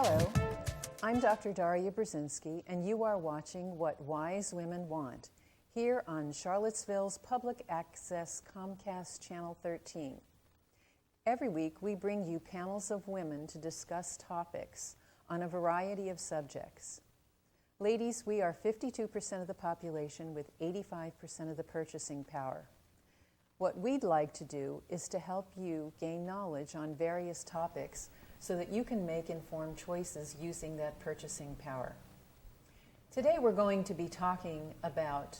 Hello, I'm Dr. Daria Brzezinski, and you are watching What Wise Women Want here on Charlottesville's public access Comcast Channel 13. Every week, we bring you panels of women to discuss topics on a variety of subjects. Ladies, we are 52% of the population with 85% of the purchasing power. What we'd like to do is to help you gain knowledge on various topics so that you can make informed choices using that purchasing power. Today we're going to be talking about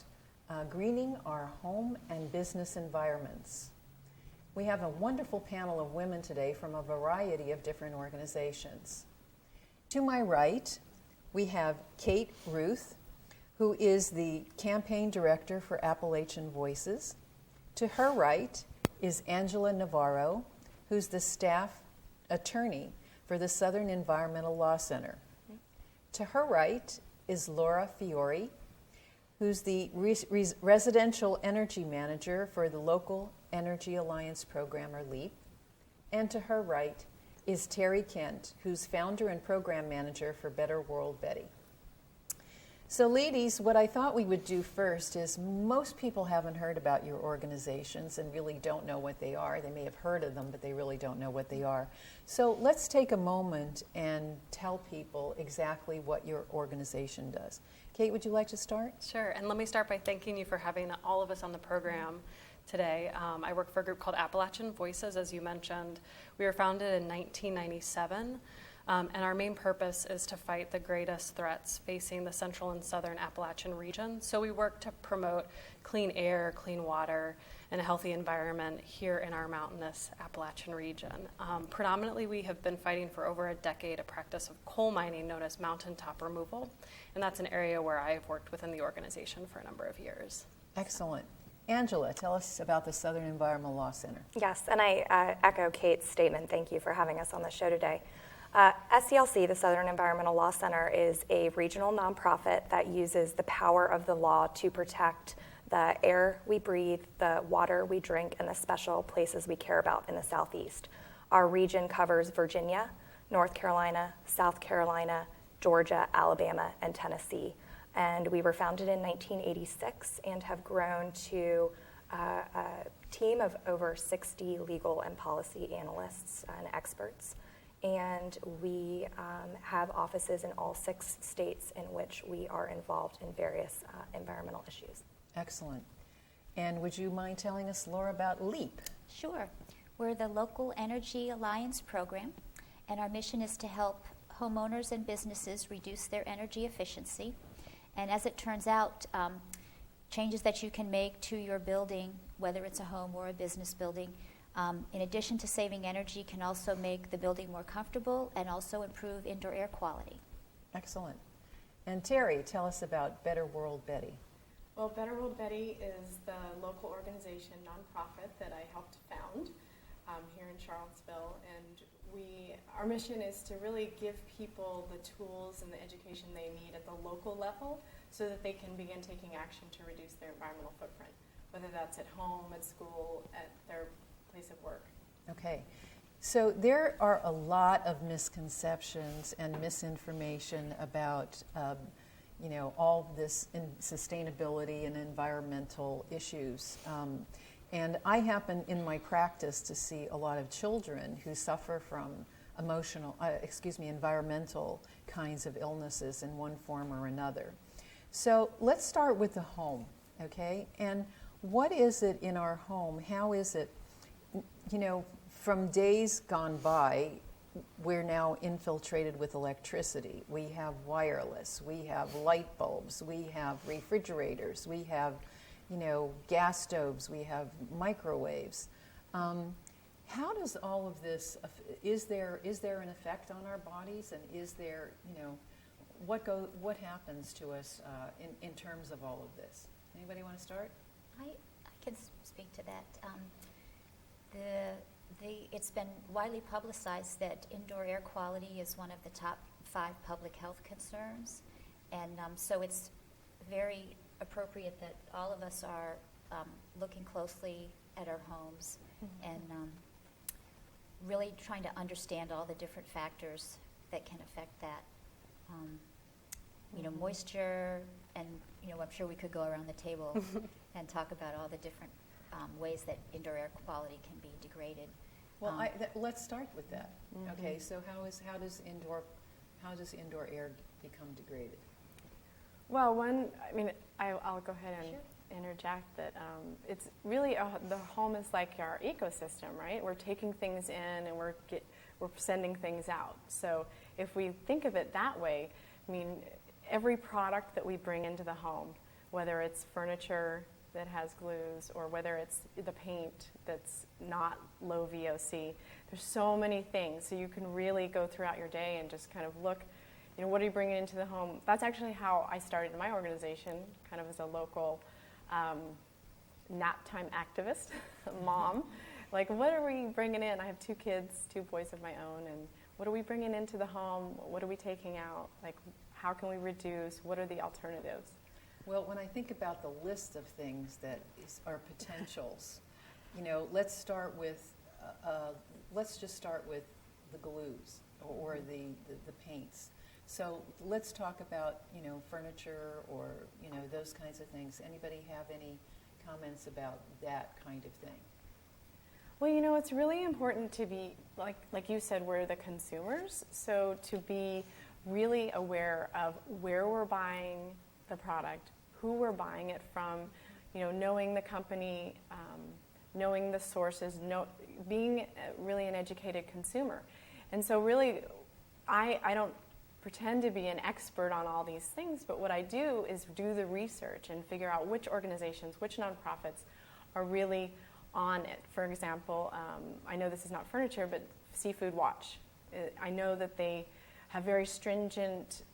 greening our home and business environments. We have a wonderful panel of women today from a variety of different organizations. To my right, we have Kate Rooth, who is the campaign director for Appalachian Voices. To her right is Angela Navarro, who's the staff attorney for the Southern Environmental Law Center. To her right is Laura Fiori, who's the residential energy manager for the Local Energy Alliance program, or LEAP. And to her right is Terri Kent, who's founder and program manager for Better World Betty. So ladies, what I thought we would do first is most people haven't heard about your organizations and really don't know what they are. They may have heard of them, but they really don't know what they are. So let's take a moment and tell people exactly what your organization does. Kate, would you like to start? Sure, and let me start by thanking you for having all of us on the program today. I work for a group called Appalachian Voices, as you mentioned. We were founded in 1997. And our main purpose is to fight the greatest threats facing the central and southern Appalachian region. So we work to promote clean air, clean water, and a healthy environment here in our mountainous Appalachian region. Predominantly, we have been fighting for over a decade a practice of coal mining known as mountaintop removal. And that's an area where I have worked within the organization for a number of years. Excellent. Angela, tell us about the Southern Environmental Law Center. Yes, and I echo Kate's statement. Thank you for having us on the show today. SELC, the Southern Environmental Law Center, is a regional nonprofit that uses the power of the law to protect the air we breathe, the water we drink, and the special places we care about in the Southeast. Our region covers Virginia, North Carolina, South Carolina, Georgia, Alabama, and Tennessee. And we were founded in 1986 and have grown to a team of over 60 legal and policy analysts and experts. And we have offices in all 6 states in which we are involved in various environmental issues. Excellent. And would you mind telling us, Laura, about LEAP? Sure. We're the Local Energy Alliance program, and our mission is to help homeowners and businesses reduce their energy efficiency. And as it turns out, changes that you can make to your building, whether it's a home or a business building, in addition to saving energy, can also make the building more comfortable and also improve indoor air quality. Excellent. And Terri, tell us about Better World Betty. Well, Better World Betty is the local organization, nonprofit, that I helped found here in Charlottesville. And our mission is to really give people the tools and the education they need at the local level so that they can begin taking action to reduce their environmental footprint, whether that's at home, at school, at their place of work. Okay, so there are a lot of misconceptions and misinformation about all this sustainability and environmental issues. And I happen in my practice to see a lot of children who suffer from environmental kinds of illnesses in one form or another. So let's start with the home, okay? And what is it in our home? How is it? From days gone by, we're now infiltrated with electricity. We have wireless, we have light bulbs, we have refrigerators, we have, gas stoves, we have microwaves. How does all of this, is there an effect on our bodies, and is there, what happens to us in terms of all of this? Anybody want to start? I can speak to that. It's been widely publicized that indoor air quality is one of the top 5 public health concerns, and so it's very appropriate that all of us are looking closely at our homes and really trying to understand all the different factors that can affect that. Moisture, and I'm sure we could go around the table and talk about all the different ways that indoor air quality can be degraded. Well, let's start with that. Okay, so how does indoor air become degraded? Well, I'll go ahead and interject that it's really the home is like our ecosystem, right? We're taking things in and we're sending things out. So if we think of it that way, every product that we bring into the home, whether it's furniture that has glues or whether it's the paint that's not low VOC, there's so many things. So you can really go throughout your day and just kind of look, what are you bringing into the home? That's actually how I started my organization, kind of as a local nap time activist, mom. Like, what are we bringing in? I have 2 kids, 2 boys of my own, and what are we bringing into the home? What are we taking out? Like, how can we reduce? What are the alternatives? Well, when I think about the list of things that are potentials, let's just start with the glues or the paints. So let's talk about furniture or those kinds of things. Anybody have any comments about that kind of thing? Well, it's really important to be like you said, we're the consumers. So to be really aware of where we're buying the product, who we're buying it from, knowing the company, knowing the sources, being really an educated consumer. And so really, I don't pretend to be an expert on all these things, but what I do is do the research and figure out which organizations, which nonprofits are really on it. For example, I know this is not furniture, but Seafood Watch. I know that they have very stringent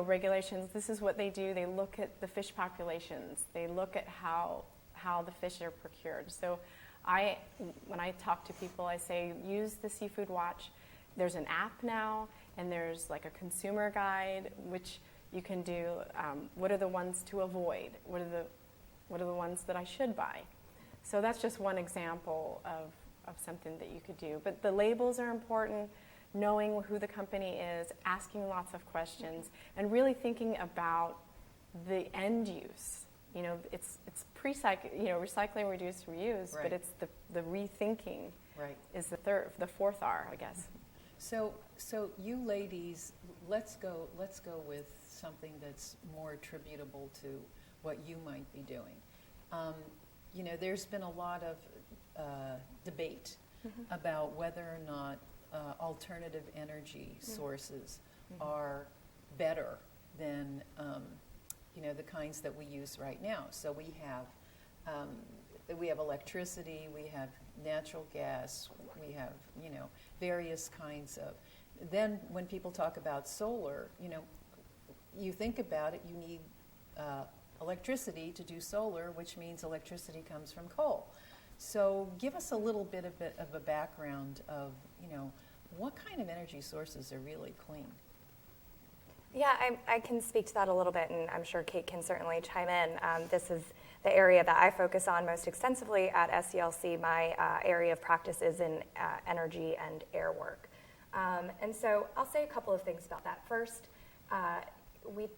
regulations. This is what they do. They look at the fish populations. They look at how the fish are procured. So when I talk to people, I say, use the Seafood Watch. There's an app now, and there's like a consumer guide, which you can do. What are the ones to avoid? What are the ones that I should buy? So that's just one example of something that you could do. But the labels are important. Knowing who the company is, asking lots of questions, and really thinking about the end use. It's recycling, reduce, reuse, right. But it's the rethinking. Right. Is the 4th R, I guess. So you ladies, let's go with something that's more attributable to what you might be doing. There's been a lot of debate about whether or not alternative energy sources are better than the kinds that we use right now. So we have electricity, we have natural gas, we have various kinds of. Then when people talk about solar, you think about it, you need electricity to do solar, which means electricity comes from coal. So give us a little bit of a background of, what kind of energy sources are really clean? Yeah, I can speak to that a little bit, and I'm sure Kate can certainly chime in. This is the area that I focus on most extensively at SCLC. My area of practice is in energy and air work. And so I'll say a couple of things about that. First,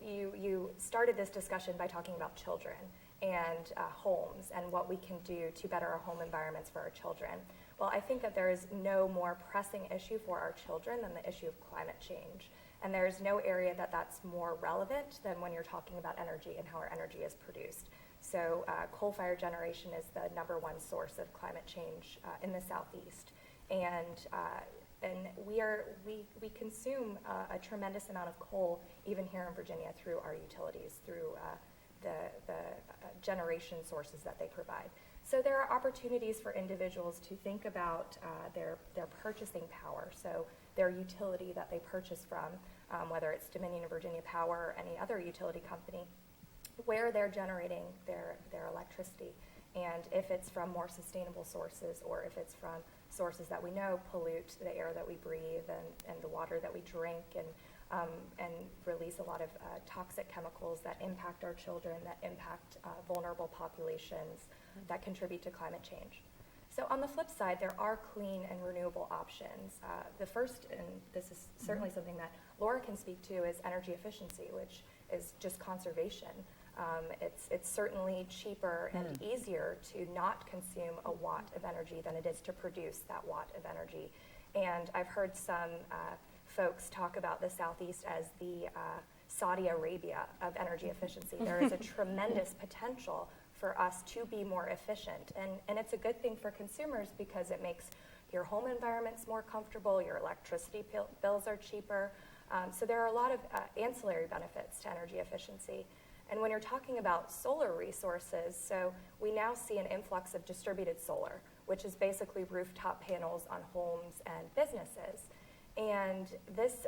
you started this discussion by talking about children and homes and what we can do to better our home environments for our children. Well, I think that there is no more pressing issue for our children than the issue of climate change. And there's no area that's more relevant than when you're talking about energy and how our energy is produced. So coal-fired generation is the #1 source of climate change in the Southeast. And we consume a tremendous amount of coal even here in Virginia through our utilities, through the generation sources that they provide. So there are opportunities for individuals to think about their purchasing power, so their utility that they purchase from, whether it's Dominion of Virginia Power or any other utility company, where they're generating their electricity, and if it's from more sustainable sources or if it's from sources that we know pollute the air that we breathe and the water that we drink and release a lot of toxic chemicals that impact our children, that impact vulnerable populations, that contribute to climate change. So on the flip side, there are clean and renewable options. The first, and this is certainly something that Laura can speak to, is energy efficiency, which is just conservation. It's certainly cheaper and easier to not consume a watt of energy than it is to produce that watt of energy. And I've heard some folks talk about the Southeast as the Saudi Arabia of energy efficiency. There is a tremendous potential for us to be more efficient. And it's a good thing for consumers because it makes your home environments more comfortable, your electricity bills are cheaper. So there are a lot of ancillary benefits to energy efficiency. And when you're talking about solar resources, so we now see an influx of distributed solar, which is basically rooftop panels on homes and businesses. And this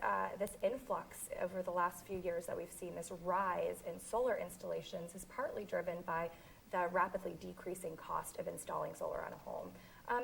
influx over the last few years that we've seen, this rise in solar installations, is partly driven by the rapidly decreasing cost of installing solar on a home.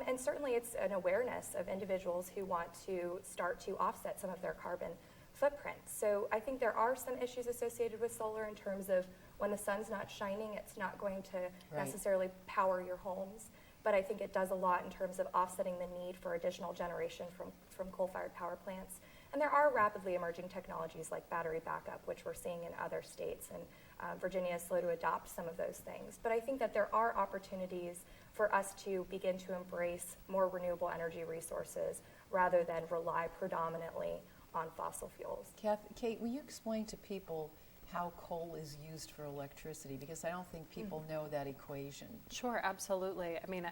And certainly it's an awareness of individuals who want to start to offset some of their carbon footprint. So I think there are some issues associated with solar in terms of when the sun's not shining, it's not going to necessarily power your homes. But I think it does a lot in terms of offsetting the need for additional generation from coal-fired power plants. And there are rapidly emerging technologies like battery backup, which we're seeing in other states, and Virginia is slow to adopt some of those things. But I think that there are opportunities for us to begin to embrace more renewable energy resources rather than rely predominantly on fossil fuels. Kate, will you explain to people how coal is used for electricity? Because I don't think people know that equation. Sure, absolutely. I mean,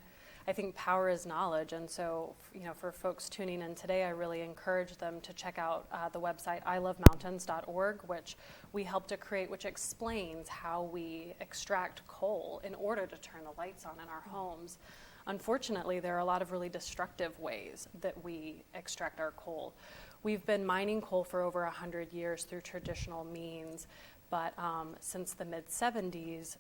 I think power is knowledge, and so for folks tuning in today, I really encourage them to check out the website ilovemountains.org, which we helped to create, which explains how we extract coal in order to turn the lights on in our homes. Unfortunately, there are a lot of really destructive ways that we extract our coal. We've been mining coal for over 100 years through traditional means, but since the mid-70s,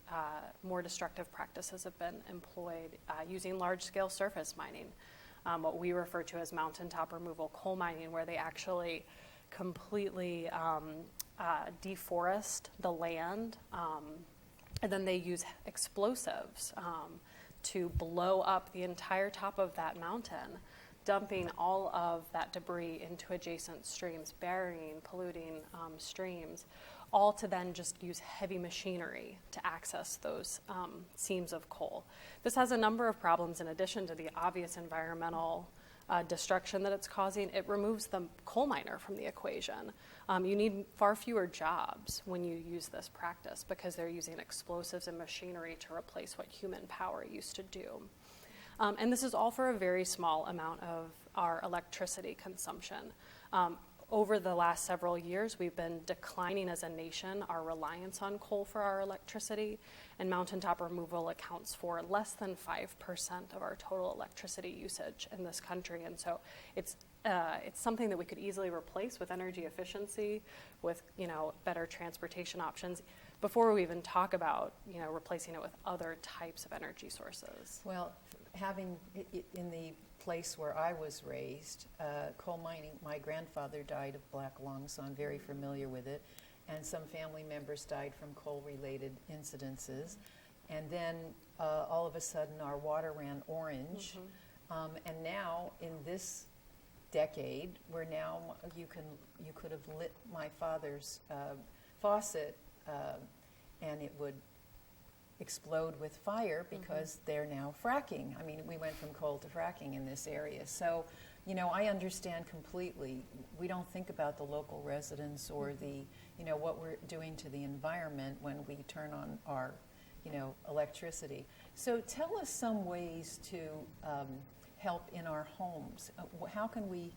more destructive practices have been employed using large-scale surface mining, what we refer to as mountaintop removal coal mining, where they actually completely deforest the land, and then they use explosives to blow up the entire top of that mountain, dumping all of that debris into adjacent streams, burying, polluting streams, all to then just use heavy machinery to access those seams of coal. This has a number of problems in addition to the obvious environmental destruction that it's causing. It removes the coal miner from the equation. You need far fewer jobs when you use this practice because they're using explosives and machinery to replace what human power used to do. And this is all for a very small amount of our electricity consumption. Over the last several years, we've been declining as a nation our reliance on coal for our electricity, and mountaintop removal accounts for less than 5% of our total electricity usage in this country. And so it's something that we could easily replace with energy efficiency, with better transportation options, before we even talk about replacing it with other types of energy sources. Well, having in the place where I was raised, coal mining, my grandfather died of black lung, so I'm very familiar with it, and some family members died from coal-related incidences. And then all of a sudden our water ran orange, and now in this decade, where now you could have lit my father's faucet and it would explode with fire because they're now fracking. I mean, we went from coal to fracking in this area. So, I understand completely. We don't think about the local residents or the, what we're doing to the environment when we turn on our, electricity. So tell us some ways to help in our homes. How can we,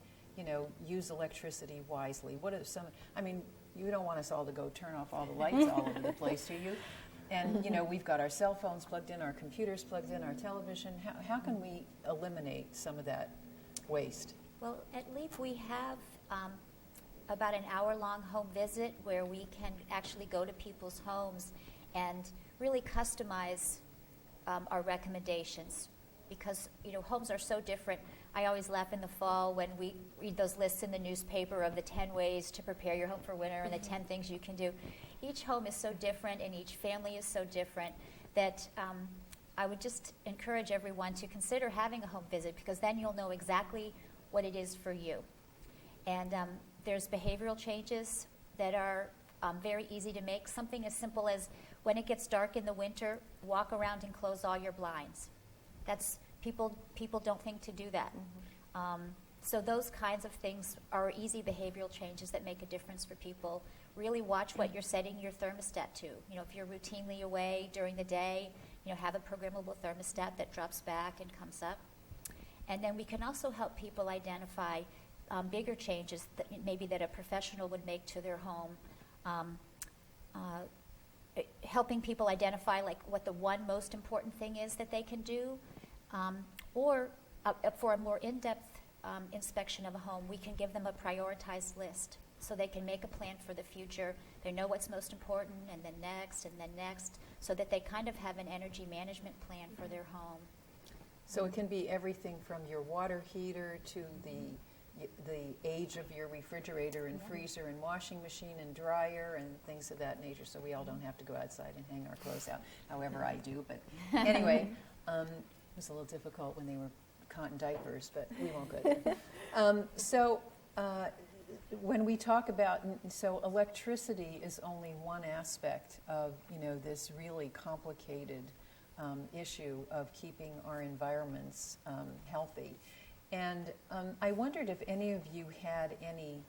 use electricity wisely? What are some, you don't want us all to go turn off all the lights all over the place, do you? And, we've got our cell phones plugged in, our computers plugged in, our television. How can we eliminate some of that waste? Well, at LEAP we have about an hour-long home visit where we can actually go to people's homes and really customize our recommendations, because homes are so different. I always laugh in the fall when we read those lists in the newspaper of the 10 ways to prepare your home for winter and the 10 things you can do. Each home is so different and each family is so different that I would just encourage everyone to consider having a home visit, because then you'll know exactly what it is for you. And there's behavioral changes that are very easy to make. Something as simple as, when it gets dark in the winter, walk around and close all your blinds. That's people don't think to do that. So those kinds of things are easy behavioral changes that make a difference for people. Really watch what you're setting your thermostat to. You know, if you're routinely away during the day, you know, have a programmable thermostat that drops back and comes up. And then we can also help people identify bigger changes that maybe that a professional would make to their home. Helping people identify like what the one most important thing is that they can do, or for a more in-depth inspection of a home, we can give them a prioritized list so they can make a plan for the future. They know what's most important, and then next, so that they kind of have an energy management plan for their home. So it can be everything from your water heater to the age of your refrigerator and freezer and washing machine and dryer and things of that nature, so we all don't have to go outside and hang our clothes out. However, I do, but anyway, it was a little difficult when they were cotton diapers, but we won't go there. When we talk about, so electricity is only one aspect of, you know, this really complicated issue of keeping our environments healthy. And I wondered if any of you had any,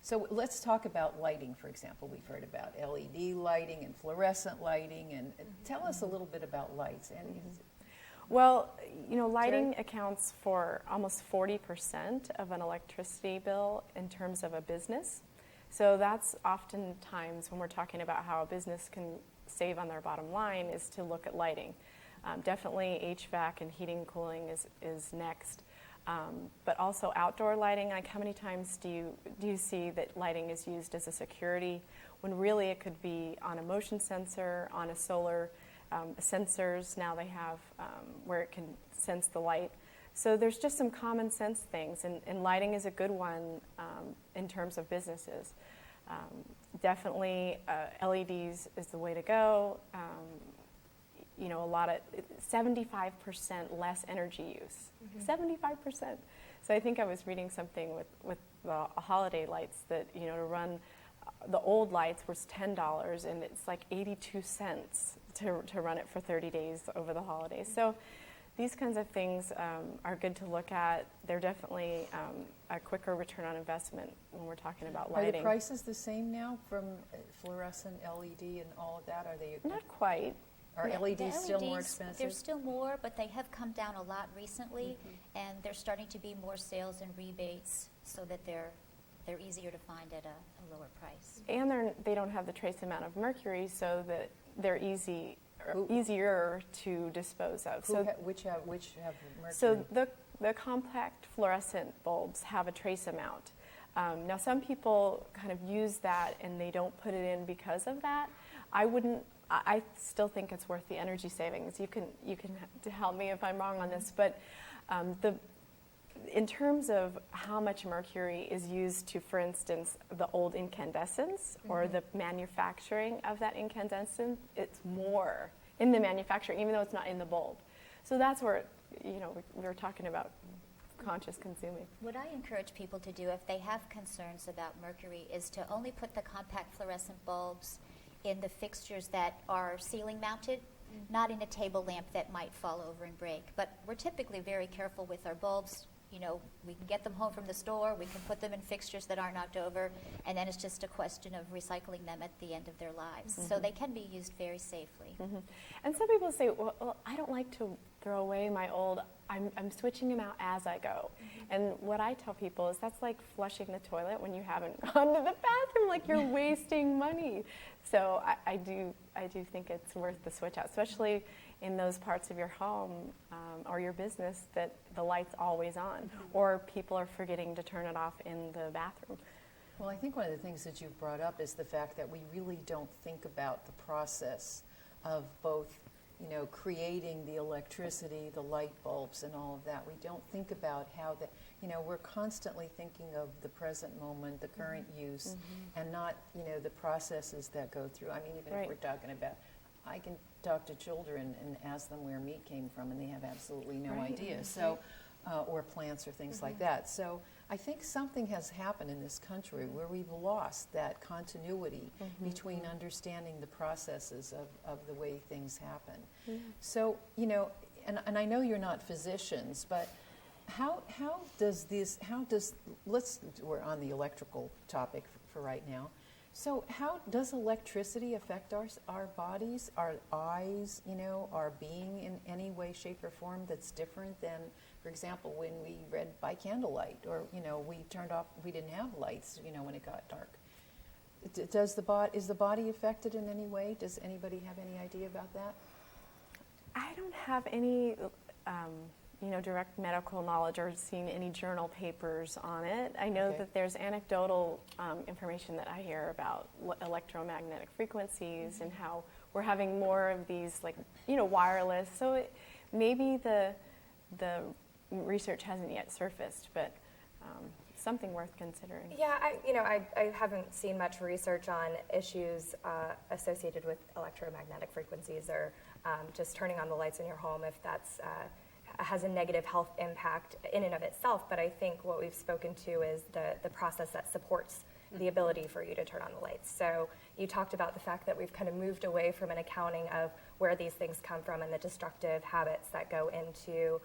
so let's talk about lighting, for example. We've heard about LED lighting and fluorescent lighting, and tell us a little bit about lights. Well, you know, lighting accounts for almost 40% of an electricity bill in terms of a business. So that's oftentimes when we're talking about how a business can save on their bottom line, is to look at lighting. Definitely HVAC and heating and cooling is next. But also outdoor lighting. Like, how many times do you see that lighting is used as a security, when really it could be on a motion sensor, on a solar sensors now they have where it can sense the light. So there's just some common sense things, and lighting is a good one in terms of businesses. Definitely LEDs is the way to go. You know, 75% less energy use. 75%. So I think I was reading something with the holiday lights that, you know, to run the old lights was $10, and it's like 82 cents to run it for 30 days over the holidays. So these kinds of things are good to look at. They're definitely a quicker return on investment when we're talking about lighting. Are the prices the same now from fluorescent, LED, and all of that? Are they not quite? Are LEDs still more expensive? They're still more, but they have come down a lot recently, and they're starting to be more sales and rebates, so that they're easier to find at a lower price. And they don't have the trace amount of mercury, so that they're easier to dispose of. Which have mercury? So the compact fluorescent bulbs have a trace amount. Now some people kind of use that and they don't put it in because of that. I still think it's worth the energy savings. You can help me if I'm wrong on this, but in terms of how much mercury is used to, for instance, the old incandescents or the manufacturing of that incandescent, it's more in the manufacturing, even though it's not in the bulb. So that's where, you know, we were talking about conscious consuming. What I encourage people to do if they have concerns about mercury is to only put the compact fluorescent bulbs in the fixtures that are ceiling mounted, not in a table lamp that might fall over and break. But we're typically very careful with our bulbs. You know, we can get them home from the store, we can put them in fixtures that aren't knocked over, and then it's just a question of recycling them at the end of their lives. So they can be used very safely. And some people say, well, I don't like to throw away my old, I'm switching them out as I go. And what I tell people is that's like flushing the toilet when you haven't gone to the bathroom, like you're wasting money. So I do think it's worth the switch out, especially in those parts of your home or your business that the light's always on, or people are forgetting to turn it off in the bathroom. Well, I think one of the things that you've brought up is the fact that we really don't think about the process of both, you know, creating the electricity, the light bulbs, and all of that. We don't think about how that, you know, we're constantly thinking of the present moment, the current use, and not, you know, the processes that go through. I mean, even if we're talking about, I can talk to children and ask them where meat came from, and they have absolutely no Right. idea. So, or plants or things like that. So I think something has happened in this country where we've lost that continuity between understanding the processes of the way things happen. So, you know, and I know you're not physicians, but how does we're on the electrical topic for right now. So how does electricity affect our bodies, our eyes, you know, our being in any way, shape, or form that's different than, for example, when we read by candlelight, or, you know, we didn't have lights, you know, when it got dark. Is the body affected in any way? Does anybody have any idea about that? I don't have any, direct medical knowledge or seen any journal papers on it. I know that there's anecdotal information that I hear about electromagnetic frequencies and how we're having more of these, wireless. So maybe the research hasn't yet surfaced, but something worth considering. Yeah, I haven't seen much research on issues associated with electromagnetic frequencies or just turning on the lights in your home, if that's has a negative health impact in and of itself. But I think what we've spoken to is the process that supports the ability for you to turn on the lights. So you talked about the fact that we've kind of moved away from an accounting of where these things come from and the destructive habits that go into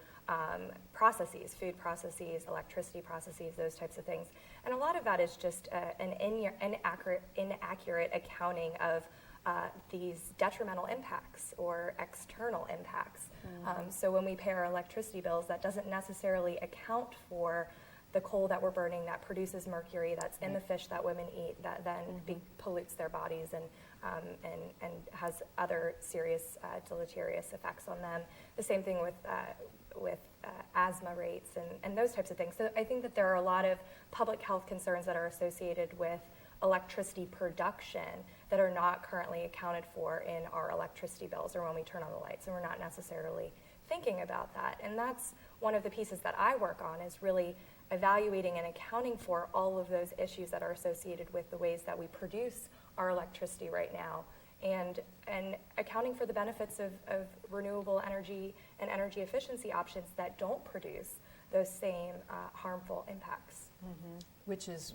processes, food processes, electricity processes, those types of things. And a lot of that is just an inaccurate accounting of these detrimental impacts or external impacts. So when we pay our electricity bills, that doesn't necessarily account for the coal that we're burning that produces mercury that's in the fish that women eat, that then pollutes their bodies and has other serious deleterious effects on them. The same thing with asthma rates and those types of things. So I think that there are a lot of public health concerns that are associated with electricity production that are not currently accounted for in our electricity bills or when we turn on the lights, and we're not necessarily thinking about that. And that's one of the pieces that I work on, is really evaluating and accounting for all of those issues that are associated with the ways that we produce our electricity right now, and accounting for the benefits of renewable energy and energy efficiency options that don't produce those same harmful impacts. Which is,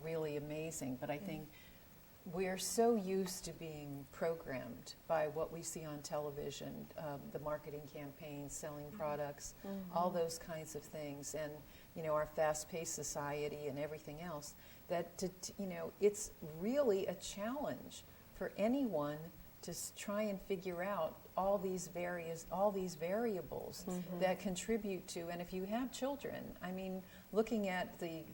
really amazing. But I think we're so used to being programmed by what we see on television, the marketing campaigns, selling products, all those kinds of things, and our fast-paced society and everything else, that it's really a challenge for anyone to try and figure out all these variables that contribute to. And if you have children, I mean, looking at the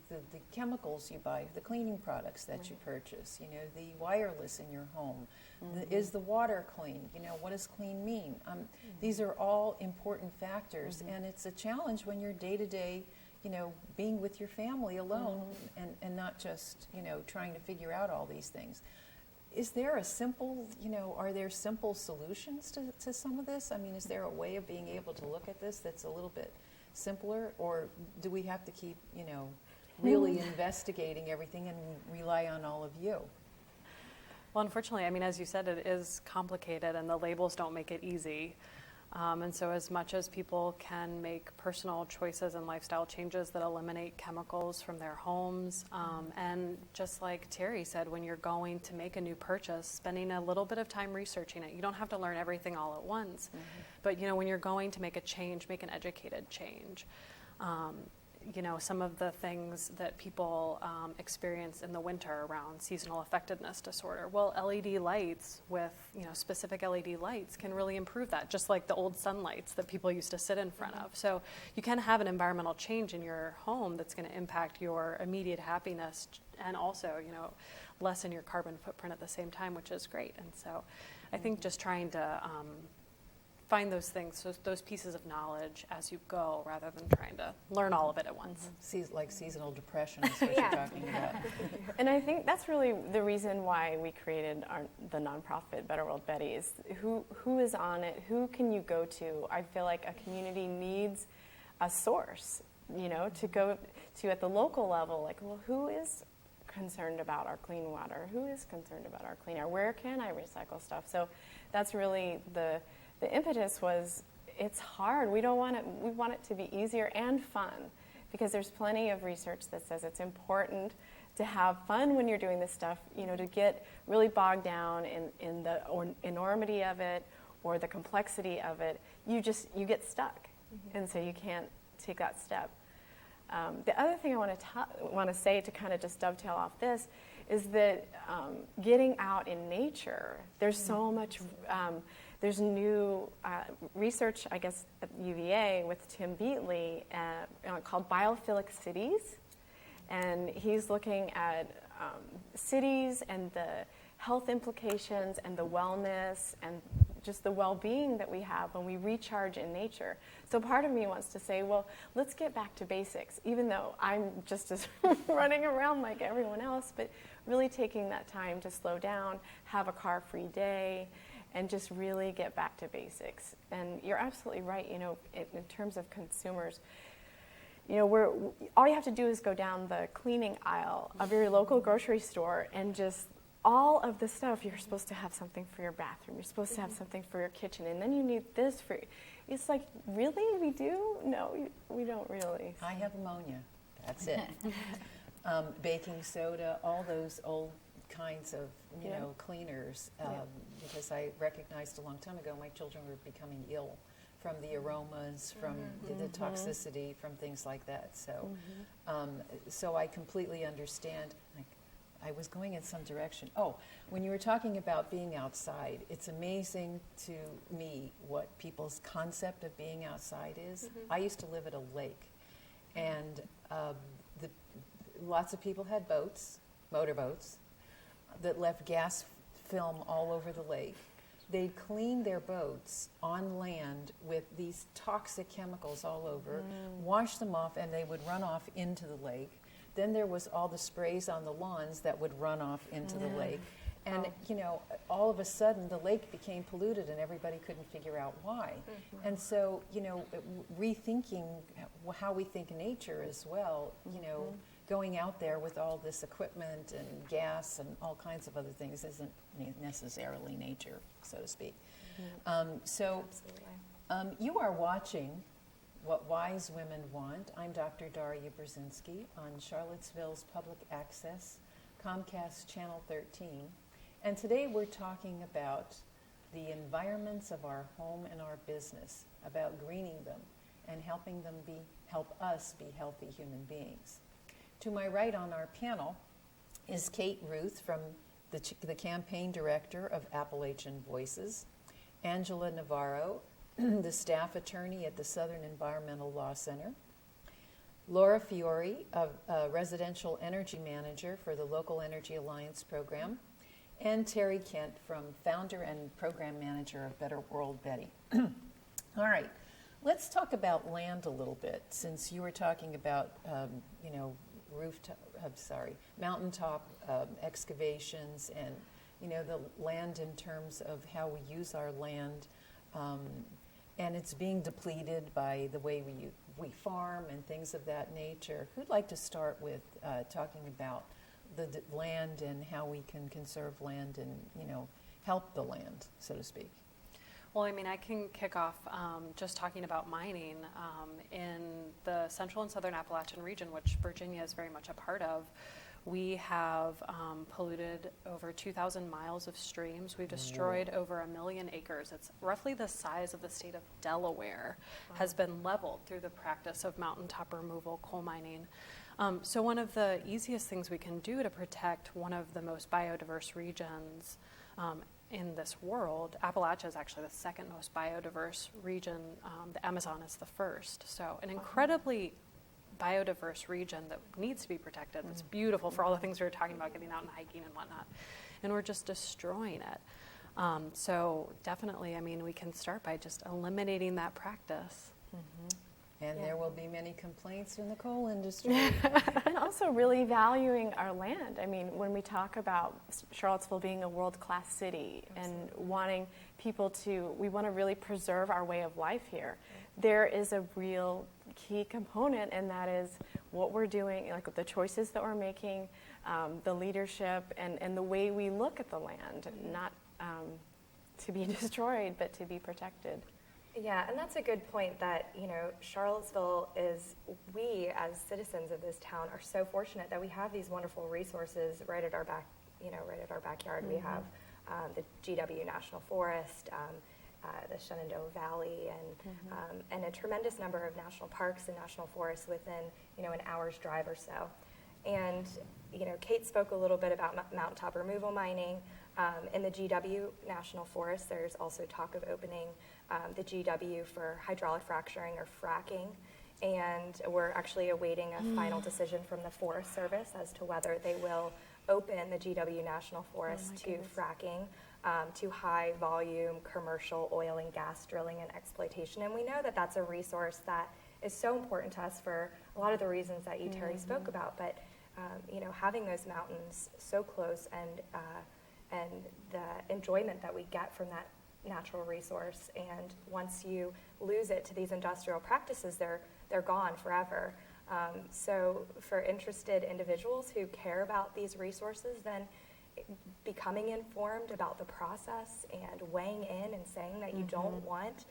chemicals you buy, the cleaning products that you purchase, the wireless in your home, is the water clean? What does clean mean? These are all important factors, and it's a challenge when you're day to day, being with your family alone and not just, trying to figure out all these things. Is there a simple, are there simple solutions to some of this? I mean, is there a way of being able to look at this that's a little bit simpler, or do we have to keep, really investigating everything and rely on all of you? Well, unfortunately, I mean, as you said, it is complicated, and the labels don't make it easy. And so as much as people can make personal choices and lifestyle changes that eliminate chemicals from their homes, and just like Terri said, when you're going to make a new purchase, spending a little bit of time researching it. You don't have to learn everything all at once. But, when you're going to make a change, make an educated change. Some of the things that people experience in the winter around seasonal affectedness disorder. Well, LED lights with, specific LED lights can really improve that, just like the old sunlights that people used to sit in front of. So you can have an environmental change in your home that's going to impact your immediate happiness and also, lessen your carbon footprint at the same time, which is great. And so I think just trying to find those things, those pieces of knowledge as you go, rather than trying to learn all of it at once. Like seasonal depression is what you're talking about. And I think that's really the reason why we created the nonprofit Better World Betty, is who is on it, who can you go to? I feel like a community needs a source, to go to at the local level, like, well, who is concerned about our clean water? Who is concerned about our clean air? Where can I recycle stuff? So that's really the impetus was, it's hard. We want it to be easier and fun, because there's plenty of research that says it's important to have fun when you're doing this stuff, to get really bogged down in the enormity of it or the complexity of it, you get stuck. And so you can't take that step. The other thing I want to say to kind of just dovetail off this is that getting out in nature, there's so much, there's new research, I guess, at UVA with Tim Beatley called Biophilic Cities. And he's looking at cities and the health implications and the wellness and just the well-being that we have when we recharge in nature. So part of me wants to say, well, let's get back to basics, even though I'm just as running around like everyone else, but really taking that time to slow down, have a car-free day, and just really get back to basics. And you're absolutely right, in terms of consumers, all you have to do is go down the cleaning aisle of your local grocery store, and just all of the stuff, you're supposed to have something for your bathroom, you're supposed to have something for your kitchen, and then you need this for, it's like, really, we do? No, we don't really. I have ammonia, that's it. Baking soda, all those old kinds of, cleaners, because I recognized a long time ago my children were becoming ill from the aromas, from the toxicity, from things like that. So, so I completely understand. I was going in some direction. Oh, when you were talking about being outside, it's amazing to me what people's concept of being outside is. I used to live at a lake, and lots of people had boats, motorboats, that left gas film all over the lake. They'd clean their boats on land with these toxic chemicals all over, wash them off, and they would run off into the lake. Then there was all the sprays on the lawns that would run off into the lake. And, all of a sudden the lake became polluted and everybody couldn't figure out why. And so, rethinking how we think nature as well, going out there with all this equipment and gas and all kinds of other things isn't necessarily nature, so to speak. You are watching What Wise Women Want. I'm Dr. Daria Brzezinski on Charlottesville's Public Access, Comcast Channel 13. And today we're talking about the environments of our home and our business, about greening them and helping them help us be healthy human beings. To my right on our panel is Kate Rooth, from the campaign director of Appalachian Voices, Angela Navarro, the staff attorney at the Southern Environmental Law Center, Laura Fiori, a residential energy manager for the Local Energy Alliance program, and Terri Kent, from founder and program manager of Better World Betty. All right, let's talk about land a little bit, since you were talking about, mountaintop excavations and, the land in terms of how we use our land. And it's being depleted by the way we farm and things of that nature. Who'd like to start with talking about the land and how we can conserve land and, help the land, so to speak? Well, I can kick off just talking about mining in the central and southern Appalachian region, which Virginia is very much a part of. We have polluted over 2,000 miles of streams. We've destroyed over 1 million acres. It's roughly the size of the state of Delaware, has been leveled through the practice of mountaintop removal, coal mining. So one of the easiest things we can do to protect one of the most biodiverse regions in this world, Appalachia is actually the second most biodiverse region. The Amazon is the first. So an incredibly biodiverse region that needs to be protected. It's beautiful for all the things we were talking about, getting out and hiking and whatnot. And we're just destroying it. So definitely, we can start by just eliminating that practice. And there will be many complaints in the coal industry. And also really valuing our land. When we talk about Charlottesville being a world-class city and wanting people we want to really preserve our way of life here. There is a real key component, and that is what we're doing, like the choices that we're making, the leadership, and the way we look at the land. Not to be destroyed, but to be protected. Yeah, and that's a good point that, Charlottesville we as citizens of this town are so fortunate that we have these wonderful resources right at our backyard. We have the GW National Forest, the Shenandoah Valley, and a tremendous number of national parks and national forests within, an hour's drive or so. And, Kate spoke a little bit about mountaintop removal mining. In the GW National Forest, there's also talk of opening the GW for hydraulic fracturing or fracking. And we're actually awaiting a final decision from the Forest Service as to whether they will open the GW National Forest to fracking, to high volume commercial oil and gas drilling and exploitation. And we know that that's a resource that is so important to us for a lot of the reasons that you, Terri, spoke about. But having those mountains so close and the enjoyment that we get from that natural resource, and once you lose it to these industrial practices, they're gone forever. So for interested individuals who care about these resources, then becoming informed about the process and weighing in and saying that you don't want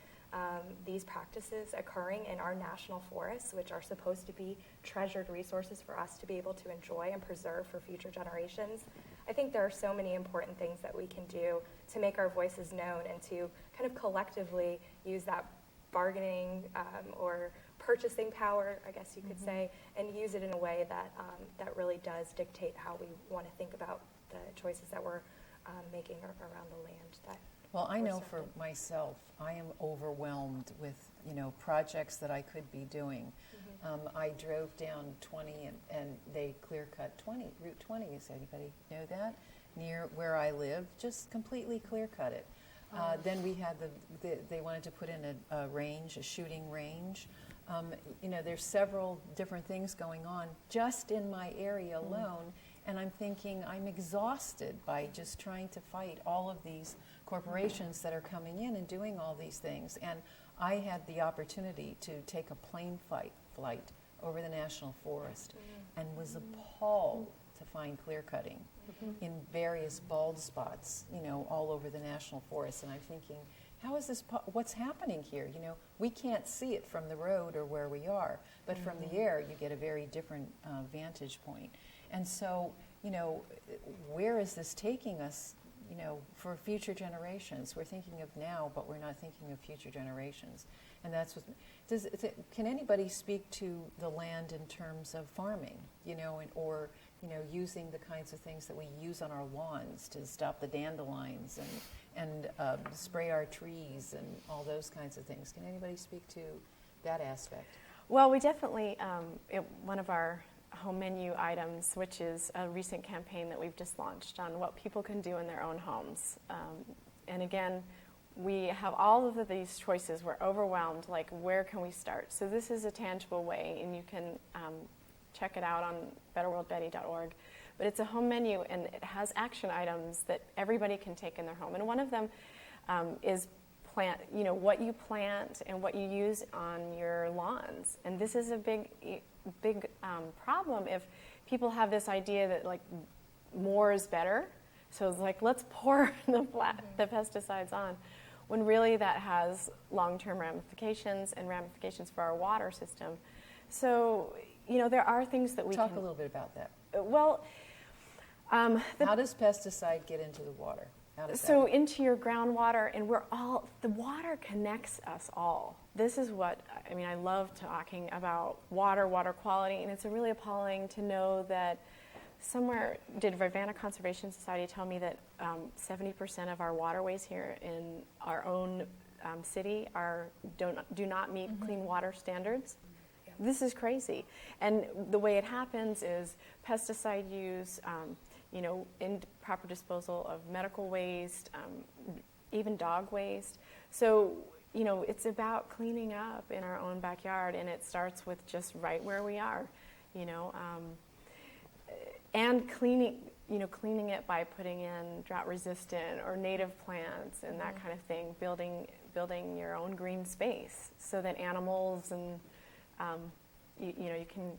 these practices occurring in our national forests, which are supposed to be treasured resources for us to be able to enjoy and preserve for future generations. I think there are so many important things that we can do to make our voices known and to kind of collectively use that bargaining or purchasing power, I guess you could say, and use it in a way that that really does dictate how we want to think about the choices that we're making around the land. Well, I know for myself, I am overwhelmed with, projects that I could be doing. I drove down 20 and they clear cut Route 20, does anybody know that? Near where I live, just completely clear cut it. Then we had they wanted to put in a shooting range. There's several different things going on just in my area alone. And I'm thinking I'm exhausted by just trying to fight all of these corporations that are coming in and doing all these things. And I had the opportunity to take a plane flight over the National Forest and was appalled to find clear cutting in various bald spots, all over the National Forest. And I'm thinking, how is this, what's happening here? We can't see it from the road or where we are, but from the air you get a very different vantage point. And so, where is this taking us, for future generations? We're thinking of now, but we're not thinking of future generations. And that's what, can anybody speak to the land in terms of farming, or using the kinds of things that we use on our lawns to stop the dandelions and spray our trees and all those kinds of things? Can anybody speak to that aspect? Well, we definitely, one of our home menu items, which is a recent campaign that we've just launched on what people can do in their own homes. And again, we have all of these choices. We're overwhelmed, like where can we start? So this is a tangible way, and you can check it out on betterworldbetty.org. But it's a home menu, and it has action items that everybody can take in their home. And one of them is plant, what you plant and what you use on your lawns. And this is a big problem if people have this idea that like more is better. So it's like, let's pour the pesticides on, when really that has long-term ramifications and ramifications for our water system. So, there are things that we Talk a little bit about that. Well, how does pesticide get into the water? So into your groundwater, and the water connects us all. This is what, I love talking about water quality, and it's really appalling to know that did Rivanna Conservation Society tell me that 70% of our waterways here in our own city do not meet clean water standards? Yeah. This is crazy. And the way it happens is pesticide use, improper disposal of medical waste, even dog waste. So, it's about cleaning up in our own backyard, and it starts with just right where we are, and cleaning it by putting in drought-resistant or native plants and that kind of thing, building your own green space so that animals and, you can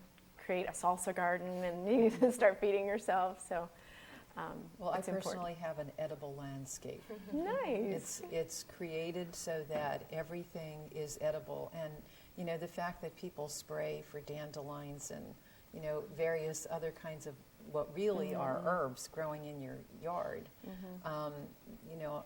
create a salsa garden and you can start feeding yourself. So Well, I it's important. personally have an edible landscape. Nice. It's created so that everything is edible, and you know, the fact that people spray for dandelions and, you know, various other kinds of what really are herbs growing in your yard. You know,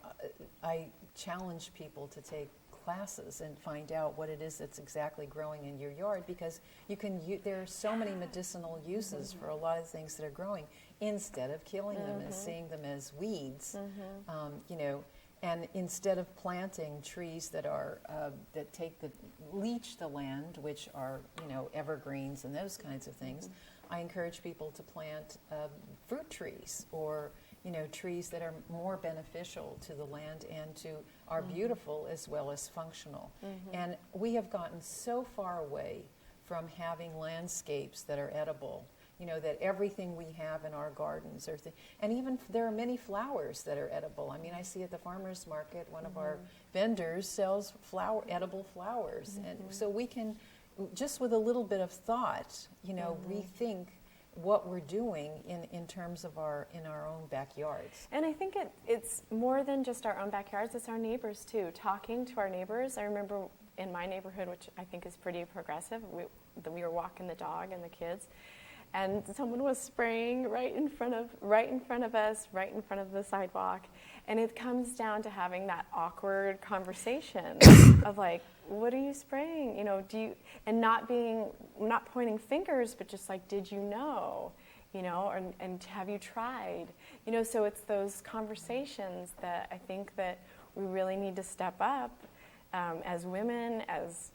I challenge people to take classes and find out what it is that's exactly growing in your yard, because you can there are so many medicinal uses for a lot of things that are growing, instead of killing them and seeing them as weeds. You know, and instead of planting trees that are that leach the land, which are, you know, evergreens and those kinds of things, I encourage people to plant fruit trees, or, you know, trees that are more beneficial to the land and are beautiful as well as functional. And we have gotten so far away from having landscapes that are edible. You know, that everything we have in our gardens and even there are many flowers that are edible. I mean, I see at the farmer's market, one of our vendors sells edible flowers. And so we can, just with a little bit of thought, you know, rethink what we're doing in terms of in our own backyards. And I think it's more than just our own backyards, it's our neighbors too. Talking to our neighbors. I remember in my neighborhood, which I think is pretty progressive, we were walking the dog and the kids, and someone was spraying right in front of us, right in front of the sidewalk. And it comes down to having that awkward conversation of like, what are you spraying? You know, and not pointing fingers, but just like, did you know? You know, and have you tried? You know, so it's those conversations that I think that we really need to step up as women, as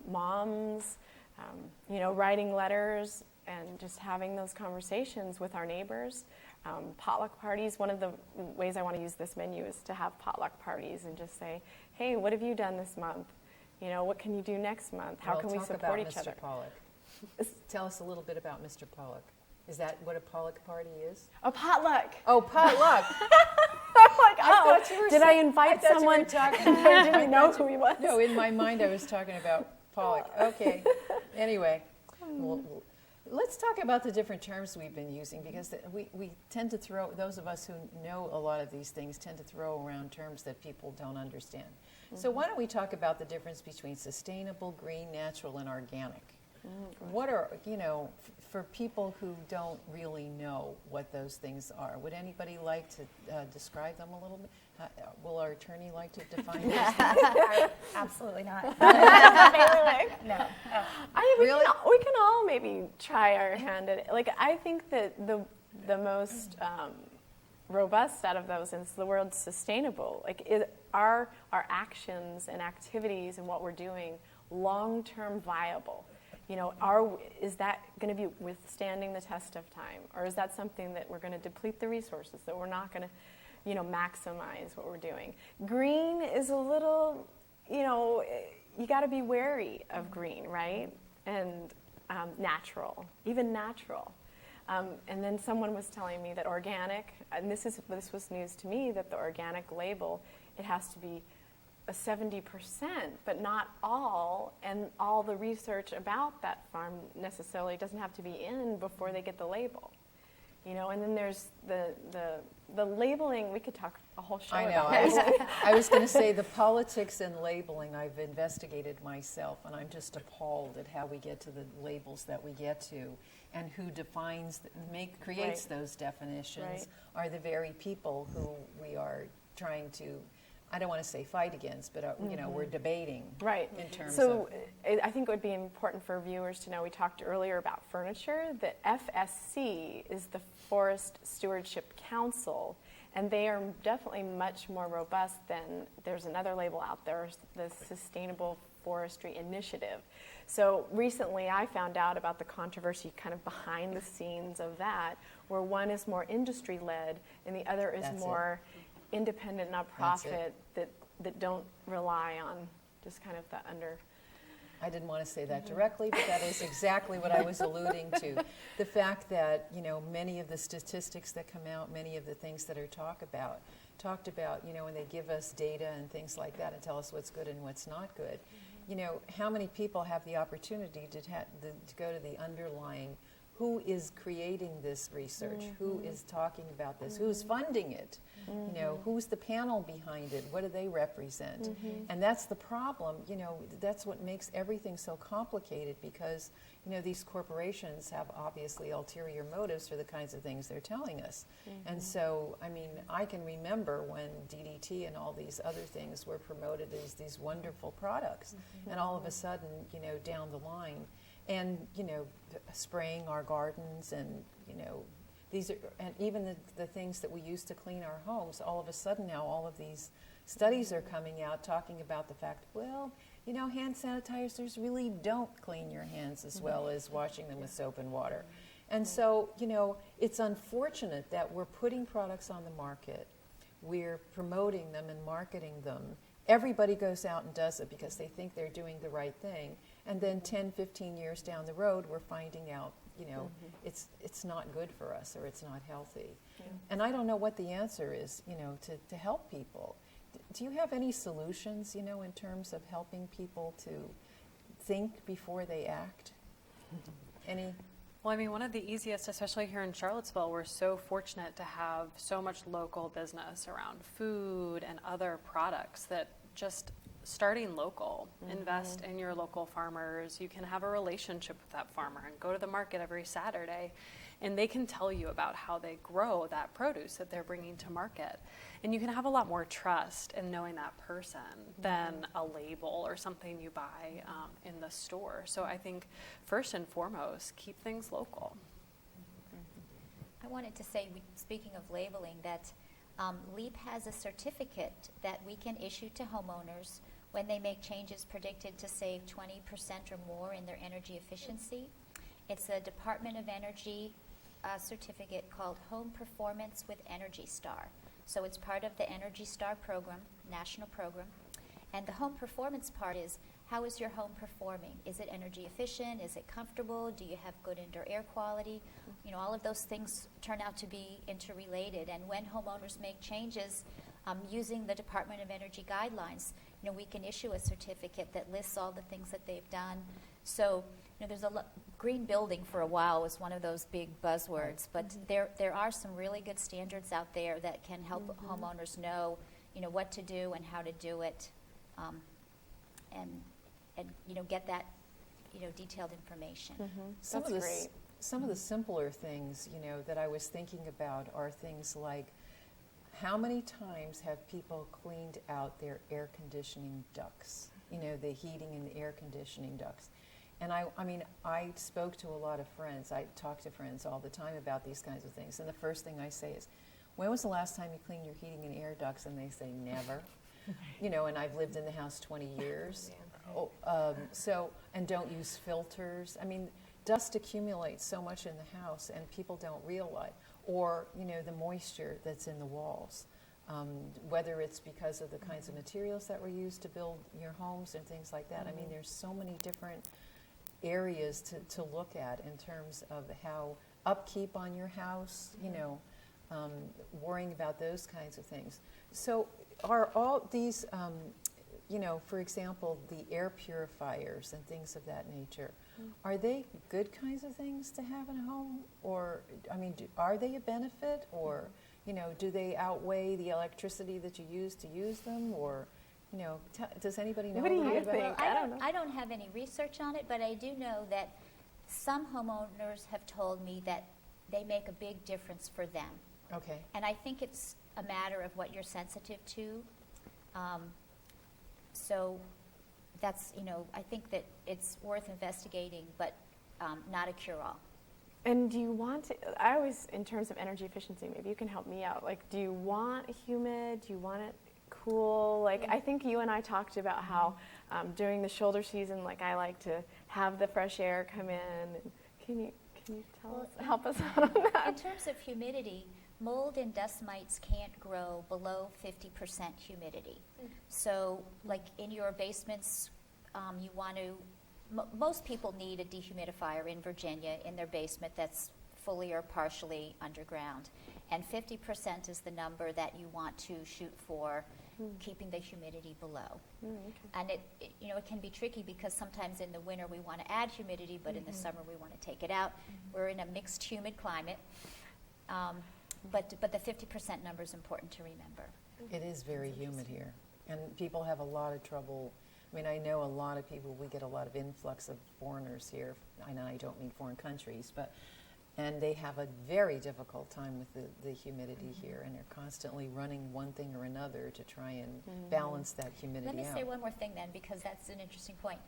moms, you know, writing letters, and just having those conversations with our neighbors. Potluck parties, one of the ways I want to use this menu is to have potluck parties and just say, hey, what have you done this month? You know, what can you do next month? How can we support each other? Mr. Pollock. Tell us a little bit about Mr. Pollock. Is that what a Pollock party is? A potluck. Oh, potluck. I'm like, I thought you were did I invite someone? I didn't know who he was. No, in my mind I was talking about Pollock. Okay. Anyway, let's talk about the different terms we've been using, because we tend to those of us who know a lot of these things tend to throw around terms that people don't understand. So why don't we talk about the difference between sustainable, green, natural, and organic? What are, you know, for people who don't really know what those things are, would anybody like to describe them a little bit? Will our attorney like to define those things? Absolutely not. No. Really? We can all maybe try our hand at it. Like, I think that the most robust out of those is the word sustainable. Like, are our actions and activities and what we're doing long-term viable? You know, is that going to be withstanding the test of time? Or is that something that we're going to deplete the resources, that we're not going to, you know, maximize what we're doing? Green is a little, you know, you got to be wary of green, right? And natural, even natural. And then someone was telling me that organic, and this was news to me, that the organic label, it has to be a 70%, but not all, and all the research about that farm necessarily doesn't have to be in before they get the label. You know, and then there's the labeling. We could talk a whole show about that. I was going to say the politics and labeling I've investigated myself, and I'm just appalled at how we get to the labels that we get to, and who creates those definitions are the very people who we are trying to, I don't want to say fight against, but you know, we're debating in terms of. I think it would be important for viewers to know, we talked earlier about furniture. The FSC is the Forest Stewardship Council, and they are definitely much more robust than, there's another label out there, the Sustainable Forestry Initiative. So recently I found out about the controversy kind of behind the scenes of that, where one is more industry-led and the other is more independent nonprofit that don't rely on just kind of the under. I didn't want to say that directly, but that is exactly what I was alluding to. The fact that, you know, many of the statistics that come out, many of the things that are talked about, you know, when they give us data and things like that and tell us what's good and what's not good, you know, how many people have the opportunity to go to the underlying who is creating this research, who is talking about this, who's funding it, you know, who's the panel behind it, what do they represent? And that's the problem, you know, that's what makes everything so complicated, because, you know, these corporations have obviously ulterior motives for the kinds of things they're telling us. And so, I mean, I can remember when DDT and all these other things were promoted as these wonderful products, and all of a sudden, you know, down the line, and, you know, spraying our gardens, and, you know, these are, and even the things that we use to clean our homes, all of a sudden now all of these studies are coming out talking about the fact, well, you know, hand sanitizers really don't clean your hands as well as washing them with soap and water. And so, you know, it's unfortunate that we're putting products on the market, we're promoting them and marketing them. Everybody goes out and does it because they think they're doing the right thing. And then 10, 15 years down the road, we're finding out, you know, it's not good for us, or it's not healthy. And I don't know what the answer is, you know, to help people. Do you have any solutions, you know, in terms of helping people to think before they act? Any? Well, I mean, one of the easiest, especially here in Charlottesville, we're so fortunate to have so much local business around food and other products that just starting local, invest in your local farmers. You can have a relationship with that farmer and go to the market every Saturday, and they can tell you about how they grow that produce that they're bringing to market. And you can have a lot more trust in knowing that person than a label or something you buy in the store. So I think first and foremost, keep things local. I wanted to say, speaking of labeling, that LEAP has a certificate that we can issue to homeowners when they make changes predicted to save 20% or more in their energy efficiency. It's a Department of Energy certificate called Home Performance with Energy Star. So it's part of the Energy Star program, national program. And the home performance part is, how is your home performing? Is it energy efficient? Is it comfortable? Do you have good indoor air quality? You know, all of those things turn out to be interrelated. And when homeowners make changes using the Department of Energy guidelines, you know, we can issue a certificate that lists all the things that they've done. So, you know, there's green building for a while was one of those big buzzwords, but there are some really good standards out there that can help homeowners know, you know, what to do and how to do it, and you know, get that, you know, detailed information. That's great. Some of the simpler things, you know, that I was thinking about are things like, how many times have people cleaned out their air conditioning ducts? You know, the heating and air conditioning ducts. And I mean, I spoke to a lot of friends. I talk to friends all the time about these kinds of things. And the first thing I say is, when was the last time you cleaned your heating and air ducts? And they say, never. You know, and I've lived in the house 20 years. So, and don't use filters. I mean, dust accumulates so much in the house, and people don't realize. Or, you know, the moisture that's in the walls. Whether it's because of the kinds of materials that were used to build your homes and things like that. I mean, there's so many different areas to look at in terms of how upkeep on your house, you know, worrying about those kinds of things. So are all these, you know, for example, the air purifiers and things of that nature, are they good kinds of things to have in a home? Or, I mean, are they a benefit? Or, you know, do they outweigh the electricity that you use to use them? Or, you know, does anybody know? What do you about think? it? Well, I don't know. I don't have any research on it, but I do know that some homeowners have told me that they make a big difference for them. Okay. And I think it's a matter of what you're sensitive to. So that's, you know, I think that it's worth investigating, but not a cure-all. And do you want to, I always, in terms of energy efficiency, maybe you can help me out. Like, do you want humid? Do you want it cool? Like, I think you and I talked about how during the shoulder season, like, I like to have the fresh air come in. Can you tell us, help us out on that? In terms of humidity, mold and dust mites can't grow below 50% humidity. So, like in your basements, you want to, most people need a dehumidifier in Virginia in their basement that's fully or partially underground. And 50% is the number that you want to shoot for keeping the humidity below. Okay. And it can be tricky because sometimes in the winter we want to add humidity, but in the summer we want to take it out. We're in a mixed humid climate, but the 50% number is important to remember. It is very humid here, and people have a lot of trouble. I mean, I know a lot of people, we get a lot of influx of foreigners here. I know I don't mean foreign countries, and they have a very difficult time with the humidity here, and they're constantly running one thing or another to try and balance that humidity out. Let me say one more thing then, because that's an interesting point.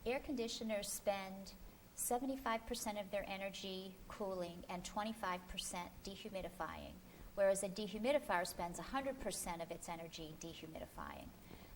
Air conditioners spend 75% of their energy cooling and 25% dehumidifying, whereas a dehumidifier spends 100% of its energy dehumidifying.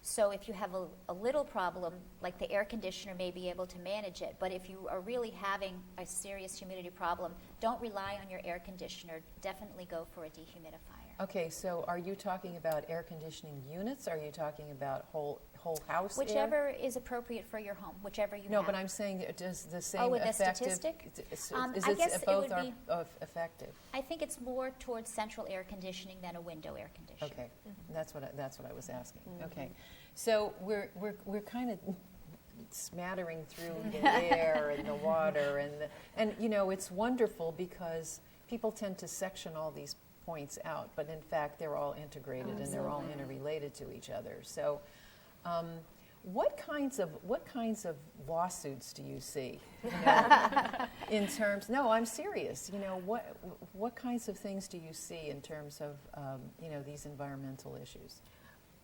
So if you have a little problem, like the air conditioner may be able to manage it, but if you are really having a serious humidity problem, don't rely on your air conditioner. Definitely go for a dehumidifier. Okay, so are you talking about air conditioning units? Are you talking about whole house Whichever air? is appropriate for your home, whichever you No, have. but I'm saying, does the same with the effective? statistic? Is I guess it both would be- are effective? I think it's more towards central air conditioning than a window air conditioner. Okay, that's what I was asking. Okay, so we're kind of smattering through the air and the water and it's wonderful because people tend to section all these points out, but in fact they're all integrated and they're all interrelated to each other. So, what kinds of lawsuits do you see? In terms, no, I'm serious. What kinds of things do you see in terms of these environmental issues?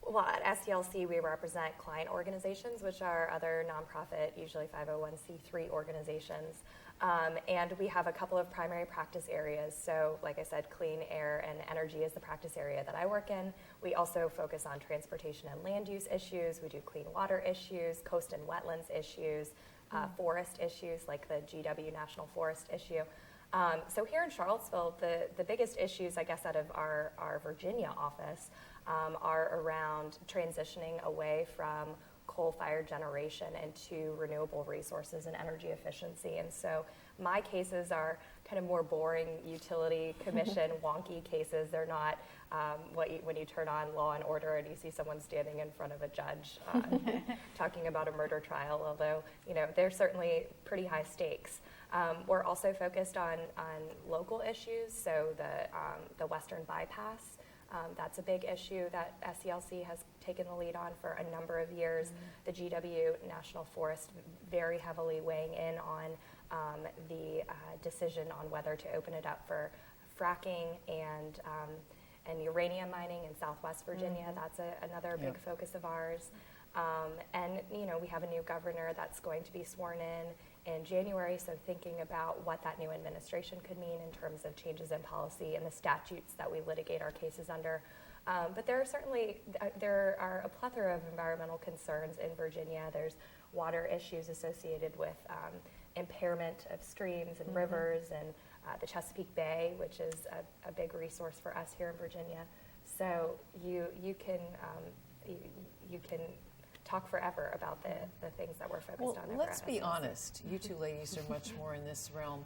Well, at SCLC, we represent client organizations, which are other nonprofit, usually 501c3 organizations. And we have a couple of primary practice areas. So, like I said, clean air and energy is the practice area that I work in. We also focus on transportation and land use issues. We do clean water issues, coast and wetlands issues, forest issues like the GW National Forest issue. So here in Charlottesville, the biggest issues, I guess, out of our Virginia office are around transitioning away from coal-fired generation into renewable resources and energy efficiency. And so my cases are kind of more boring utility commission wonky cases. They're not when you turn on Law and Order and you see someone standing in front of a judge talking about a murder trial, although they're certainly pretty high stakes. We're also focused on local issues, so the Western Bypass. That's a big issue that SCLC has taken the lead on for a number of years. The GW National Forest very heavily weighing in on the decision on whether to open it up for fracking and uranium mining in Southwest Virginia. That's another big focus of ours. And we have a new governor that's going to be sworn in January, so thinking about what that new administration could mean in terms of changes in policy and the statutes that we litigate our cases under. But there are a plethora of environmental concerns in Virginia. There's water issues associated with impairment of streams and rivers, and the Chesapeake Bay, which is a big resource for us here in Virginia. So you can talk forever about the things that we're focused on. Let's be honest. You two ladies are much more in this realm.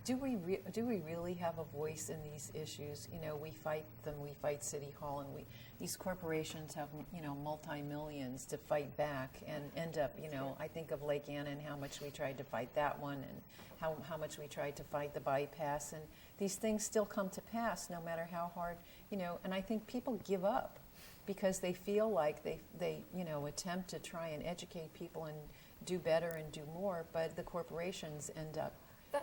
Do we really have a voice in these issues? We fight them. We fight City Hall, and these corporations have multi-millions to fight back, and end up I think of Lake Anna and how much we tried to fight that one, and how much we tried to fight the bypass, and these things still come to pass no matter how hard And I think people give up because they feel like they attempt to try and educate people and do better and do more, but the corporations end up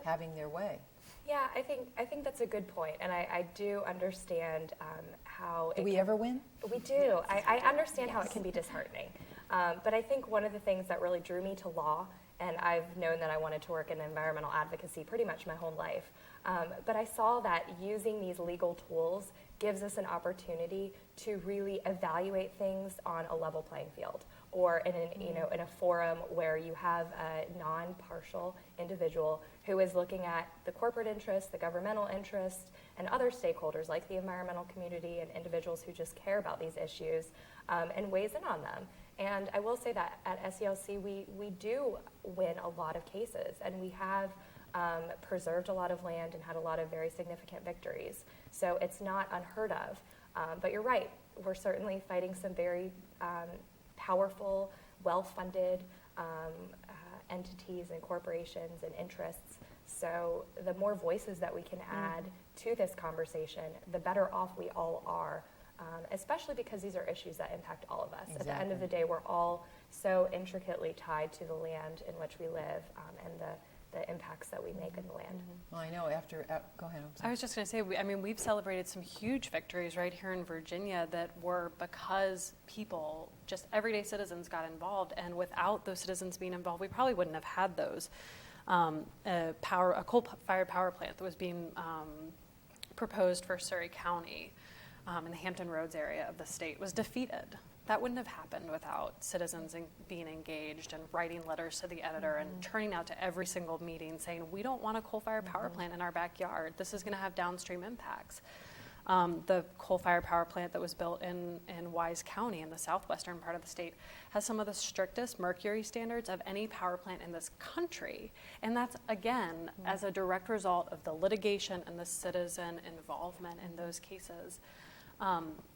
having their way. Yeah, I think that's a good point, and I do understand how. Do we ever win? We do. I understand how it can be disheartening, but I think one of the things that really drew me to law, and I've known that I wanted to work in environmental advocacy pretty much my whole life, but I saw that using these legal tools gives us an opportunity to really evaluate things on a level playing field, or in a forum where you have a non-partial individual who is looking at the corporate interest, the governmental interest, and other stakeholders like the environmental community and individuals who just care about these issues, and weighs in on them. And I will say that at SCLC we do win a lot of cases, and we have preserved a lot of land and had a lot of very significant victories. So it's not unheard of. But you're right, we're certainly fighting some very powerful, well-funded entities and corporations and interests. So the more voices that we can add to this conversation, the better off we all are, especially because these are issues that impact all of us. Exactly. At the end of the day, we're all so intricately tied to the land in which we live and the impacts that we make in the land. Well, I know go ahead. I'm sorry. I was just going to say, we've celebrated some huge victories right here in Virginia that were because people, just everyday citizens, got involved. And without those citizens being involved, we probably wouldn't have had those. A coal-fired power plant that was being proposed for Surrey County in the Hampton Roads area of the state was defeated. That wouldn't have happened without citizens being engaged and writing letters to the editor and turning out to every single meeting saying, we don't want a coal-fired power plant in our backyard. This is going to have downstream impacts. The coal-fired power plant that was built in Wise County in the southwestern part of the state has some of the strictest mercury standards of any power plant in this country. And that's, again, as a direct result of the litigation and the citizen involvement in those cases.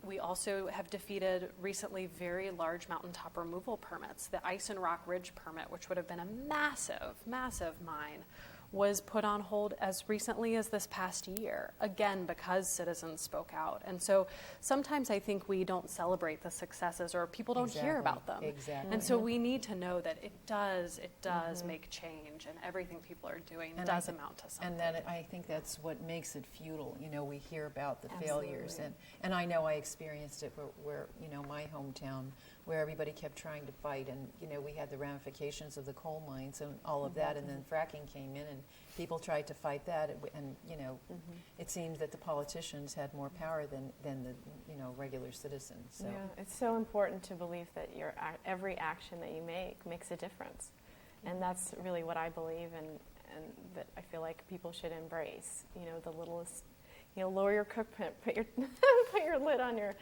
We also have defeated recently very large mountaintop removal permits. The Ice and Rock Ridge permit, which would have been a massive, massive mine, was put on hold as recently as this past year, again, because citizens spoke out. And so sometimes I think we don't celebrate the successes or people don't hear about them. Exactly. And so we need to know that it does make change, and everything people are doing does amount to something. And that, I think that's what makes it futile. We hear about the failures. And I know I experienced it where my hometown, where everybody kept trying to fight, and we had the ramifications of the coal mines and all of that, and then fracking came in, and people tried to fight that, and it seemed that the politicians had more power than the regular citizens. So. Yeah, it's so important to believe that every action that you make makes a difference, and that's really what I believe, and that I feel like people should embrace. The littlest, lower your cookpan, put your put your lid on your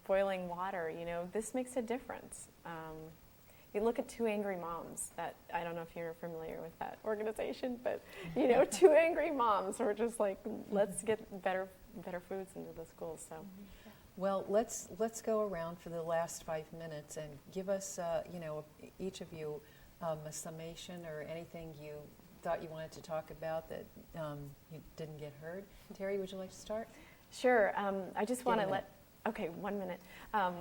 boiling water. This makes a difference. You look at Two Angry Moms. That, I don't know if you're familiar with that organization, but Two Angry Moms were just like, let's get better foods into the schools. So, well, let's go around for the last 5 minutes and give us, each of you, a summation or anything you thought you wanted to talk about that you didn't get heard. Terri, would you like to start? Sure. I just want to Okay, 1 minute.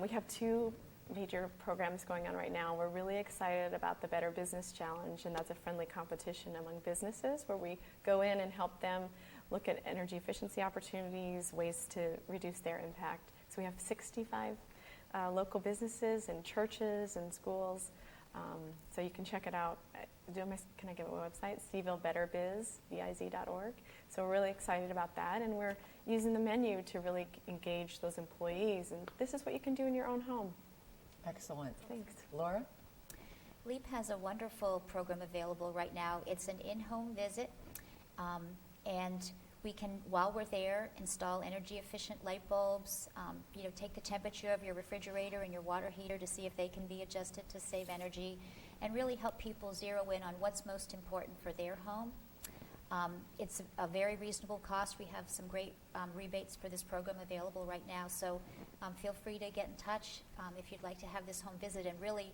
We have 2 major programs going on right now. We're really excited about the Better Business Challenge, and that's a friendly competition among businesses where we go in and help them look at energy efficiency opportunities, ways to reduce their impact. So we have 65 local businesses and churches and schools. So you can check it out. Can I give a website? CVilleBetterBiz.org. So we're really excited about that, and we're using the menu to really engage those employees. And this is what you can do in your own home. Excellent. Thanks. Laura? LEAP has a wonderful program available right now. It's an in-home visit, and we can, while we're there, install energy-efficient light bulbs, take the temperature of your refrigerator and your water heater to see if they can be adjusted to save energy, and really help people zero in on what's most important for their home. It's a very reasonable cost. We have some great rebates for this program available right now, so feel free to get in touch if you'd like to have this home visit and really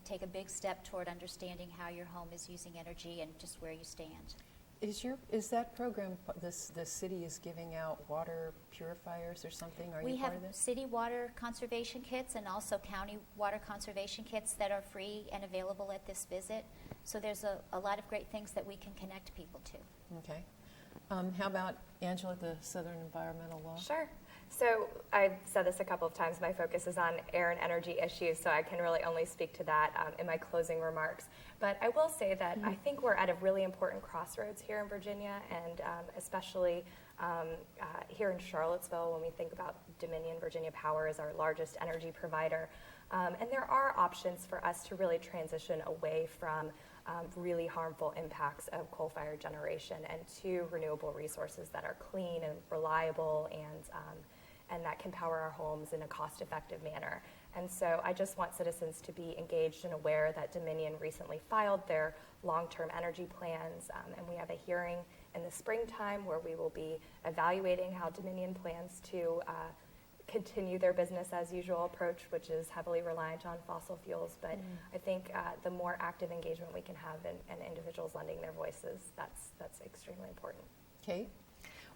take a big step toward understanding how your home is using energy and just where you stand. Is that program, the city is giving out water purifiers or something? Are we you have part of this? city water conservation kits and also county water conservation kits that are free and available at this visit. So there's a lot of great things that we can connect people to. Okay. How about Angela at the Southern Environmental Law? Sure. So I've said this a couple of times, my focus is on air and energy issues, so I can really only speak to that in my closing remarks. But I will say that I think we're at a really important crossroads here in Virginia, and especially here in Charlottesville when we think about Dominion Virginia Power as our largest energy provider. And there are options for us to really transition away from really harmful impacts of coal-fired generation and to renewable resources that are clean and reliable and that can power our homes in a cost-effective manner. And so I just want citizens to be engaged and aware that Dominion recently filed their long-term energy plans, and we have a hearing in the springtime where we will be evaluating how Dominion plans to continue their business as usual approach, which is heavily reliant on fossil fuels. But I think the more active engagement we can have and individuals lending their voices, that's extremely important. Kate?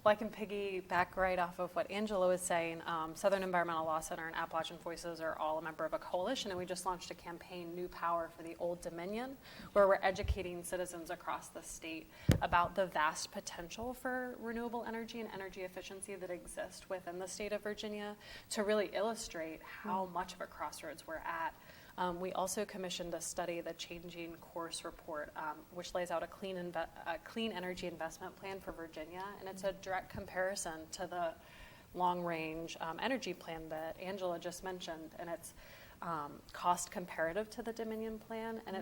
Well, I can piggyback right off of what Angela was saying. Southern Environmental Law Center and Appalachian Voices are all a member of a coalition, and we just launched a campaign, New Power for the Old Dominion, where we're educating citizens across the state about the vast potential for renewable energy and energy efficiency that exist within the state of Virginia to really illustrate how much of a crossroads we're at. We also commissioned a study, the Changing Course Report, which lays out a clean energy investment plan for Virginia, and it's a direct comparison to the long-range energy plan that Angela just mentioned, and it's cost comparative to the Dominion plan, and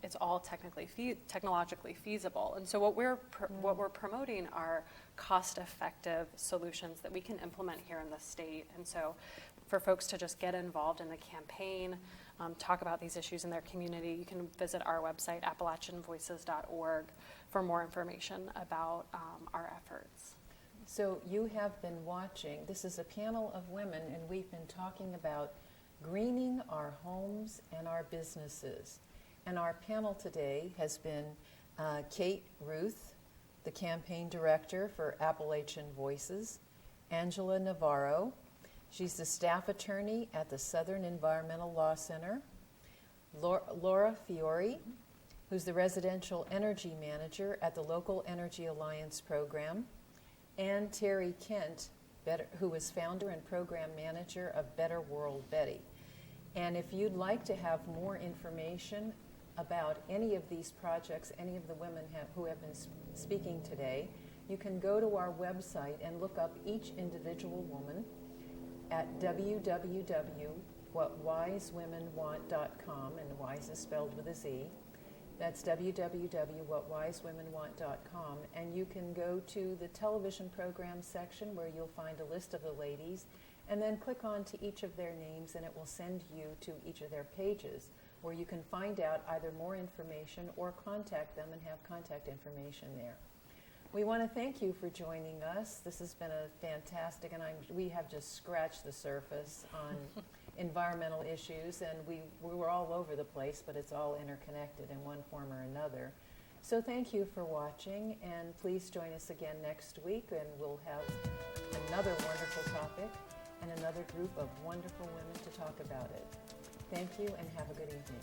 it's all technologically feasible. And so what we're promoting are cost-effective solutions that we can implement here in the state. And so for folks to just get involved in the campaign, talk about these issues in their community, you can visit our website, appalachianvoices.org, for more information about our efforts. So you have been watching, this is a panel of women, and we've been talking about greening our homes and our businesses. And our panel today has been Kate Rooth, the campaign director for Appalachian Voices, Angela Navarro, she's the staff attorney at the Southern Environmental Law Center, Laura Fiori, who's the residential energy manager at the Local Energy Alliance program, and Terri Kent, who is founder and program manager of Better World Betty. And if you'd like to have more information about any of these projects, any of the women who have been speaking today, you can go to our website and look up each individual woman at www.whatwisewomenwant.com, and wise is spelled with a Z. That's www.whatwisewomenwant.com, and you can go to the television program section where you'll find a list of the ladies, and then click on to each of their names, and it will send you to each of their pages where you can find out either more information or contact them and have contact information there. We want to thank you for joining us. This has been a fantastic, and we have just scratched the surface on environmental issues, and we were all over the place, but it's all interconnected in one form or another. So thank you for watching, and please join us again next week, and we'll have another wonderful topic and another group of wonderful women to talk about it. Thank you, and have a good evening.